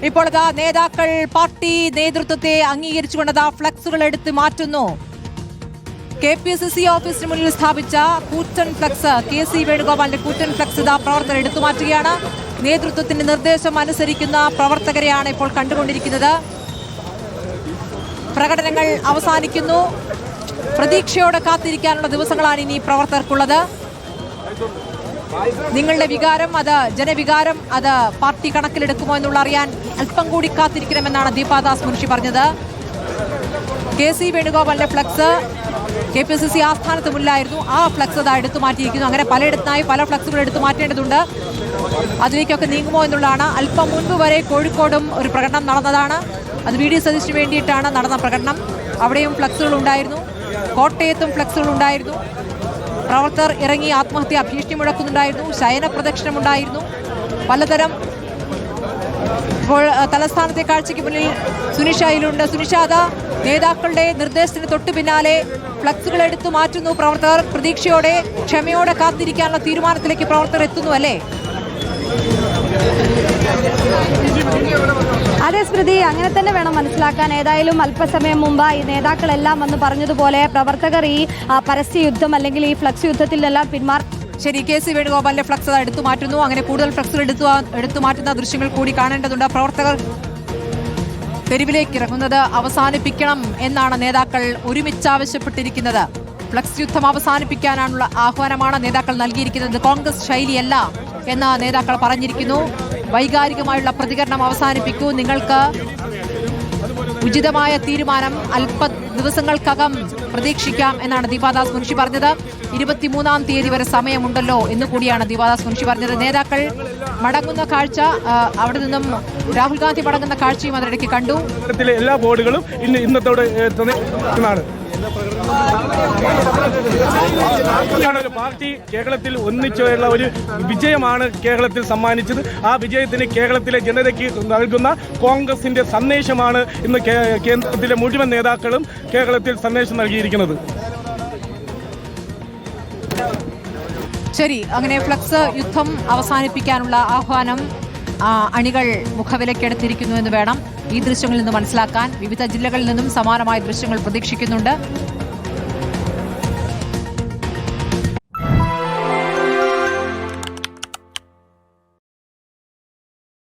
ഇപ്പോൾ നേതാക്കൾ പാർട്ടി നേതൃത്വത്തെ അംഗീകരിച്ചുകൊണ്ട് ഫ്ലക്സുകൾ എടുത്ത് മാറ്റുന്നു. KPCC ഓഫീസിന് മുന്നിൽ സ്ഥാപിച്ച കൂറ്റൻ ഫ്ലക്സ്, KC വേണുഗോപാലിന്റെ കൂറ്റൻ ഫ്ലക്സ് പ്രവർത്തകർ എടുത്തു മാറ്റുകയാണ്. നേതൃത്വത്തിന്റെ നിർദ്ദേശം അനുസരിക്കുന്ന പ്രവർത്തകരെയാണ് ഇപ്പോൾ കണ്ടുകൊണ്ടിരിക്കുന്നത്. പ്രകടനങ്ങൾ അവസാനിക്കുന്നു. പ്രതീക്ഷയോടെ കാത്തിരിക്കാനുള്ള ദിവസങ്ങളാണ് ഇനി പ്രവർത്തകർക്കുള്ളത്. നിങ്ങളുടെ വികാരം, അത് ജനവികാരം, അത് പാർട്ടി കണക്കിലെടുക്കുമോ എന്നുള്ള അറിയാൻ അല്പം കൂടി കാത്തിരിക്കണമെന്നാണ് ദീപാദാസ് മുൻഷി പറഞ്ഞത്. KC വേണുഗോപാലിന്റെ ഫ്ലക്സ് KPCC ആസ്ഥാനത്ത് മുന്നിലായിരുന്നു. ആ ഫ്ലക്സ് എടുത്തു മാറ്റിയിരിക്കുന്നു. അങ്ങനെ പലയിടത്തായി പല ഫ്ലക്സുകൾ എടുത്തു മാറ്റേണ്ടതുണ്ട്. അതിലേക്കൊക്കെ നീങ്ങുമോ എന്നുള്ളതാണ്. അല്പം മുൻപ് വരെ കോഴിക്കോടും ഒരു പ്രകടനം നടന്നതാണ്. അത് VD സതീഷിന് വേണ്ടിയിട്ടാണ് നടന്ന പ്രകടനം. അവിടെയും ഫ്ലക്സുകൾ ഉണ്ടായിരുന്നു. കോട്ടയത്തും ഫ്ലക്സുകൾ ഉണ്ടായിരുന്നു. പ്രവർത്തകർ ഇറങ്ങി ആത്മഹത്യാ ഭീഷണി മുഴക്കുന്നുണ്ടായിരുന്നു. ശയന പ്രദക്ഷിണമുണ്ടായിരുന്നു. പലതരം. ഇപ്പോൾ തലസ്ഥാനത്തെ കാഴ്ചയ്ക്ക് മുന്നിൽ സുനിഷ അതിലുണ്ട്. സുനിഷ, നേതാക്കളുടെ നിർദ്ദേശത്തിന് തൊട്ടു പിന്നാലെ ഫ്ലക്സുകൾ എടുത്തു മാറ്റുന്നു പ്രവർത്തകർ. പ്രതീക്ഷയോടെ ക്ഷമയോടെ കാത്തിരിക്കാനുള്ള തീരുമാനത്തിലേക്ക് പ്രവർത്തകർ എത്തുന്നു അല്ലേ? അതെ സ്മൃതി, അങ്ങനെ തന്നെ വേണം മനസ്സിലാക്കാൻ. ഏതായാലും അല്പസമയം മുമ്പ് ഈ നേതാക്കളെല്ലാം വന്ന് പറഞ്ഞതുപോലെ പ്രവർത്തകർ ഈ പരസ്യ യുദ്ധം അല്ലെങ്കിൽ ഈ ഫ്ലക്സ് യുദ്ധത്തിലെല്ലാം ശരി, KC വേണുഗോപാലിന്റെ ഫ്ലക്സ് എടുത്തു മാറ്റുന്നു. അങ്ങനെ കൂടുതൽ ഫ്ലക്സുകൾ എടുത്തു മാറ്റുന്ന ദൃശ്യങ്ങൾ കൂടി കാണേണ്ടതുണ്ട്. പ്രവർത്തകർ തെരുവിലേക്ക് ഇറങ്ങുന്നത് അവസാനിപ്പിക്കണം എന്നാണ് നേതാക്കൾ ഒരുമിച്ച് ആവശ്യപ്പെട്ടിരിക്കുന്നത്. ഫ്ലക്സ് യുദ്ധം അവസാനിപ്പിക്കാനുള്ള ആഹ്വാനമാണ് നേതാക്കൾ നൽകിയിരിക്കുന്നത്. കോൺഗ്രസ് ശൈലിയല്ല എന്ന് നേതാക്കൾ പറഞ്ഞിരിക്കുന്നു. വൈകാരികമായുള്ള പ്രതികരണം അവസാനിപ്പിക്കൂ. നിങ്ങൾക്ക് ഉചിതമായ തീരുമാനം അല്പ ദിവസങ്ങൾക്കകം പ്രതീക്ഷിക്കാം എന്നാണ് ദീപാദാസ് മുൻഷി പറഞ്ഞത്. 23-ാം തീയതി വരെ സമയമുണ്ടല്ലോ എന്ന് കൂടിയാണ് ദീപാദാസ് മുൻഷി പറഞ്ഞത്. നേതാക്കൾ മടങ്ങുന്ന കാഴ്ച, അവിടെ നിന്നും രാഹുൽ ഗാന്ധി മടങ്ങുന്ന കാഴ്ചയും അതിനിടയ്ക്ക് കണ്ടു. എല്ലാ ബോർഡുകളും ഇന്നത്തോടെ പാർട്ടി കേരളത്തിൽ ഒന്നിച്ചുള്ള ഒരു വിജയമാണ് കേരളത്തിൽ സമ്മാനിച്ചത്. ആ വിജയത്തിന് കേരളത്തിലെ ജനതയ്ക്ക് നൽകുന്ന കോൺഗ്രസിന്റെ സന്ദേശമാണ് ഇന്ന് കേന്ദ്രത്തിലെ മുഴുവൻ നേതാക്കളും കേരളത്തിൽ സന്ദേശം നൽകിയിരിക്കുന്നത്. ശരി, അങ്ങനെ ഫ്ലക്സ് യുദ്ധം അവസാനിപ്പിക്കാനുള്ള ആഹ്വാനം അണികൾ മുഖവിലക്കെടുത്തിരിക്കുന്നു എന്ന് വേണം ഈ ദൃശ്യങ്ങളിൽ നിന്ന് മനസ്സിലാക്കാൻ. വിവിധ ജില്ലകളിൽ നിന്നും സമാനമായ ദൃശ്യങ്ങൾ പ്രതീക്ഷിക്കുന്നുണ്ട്.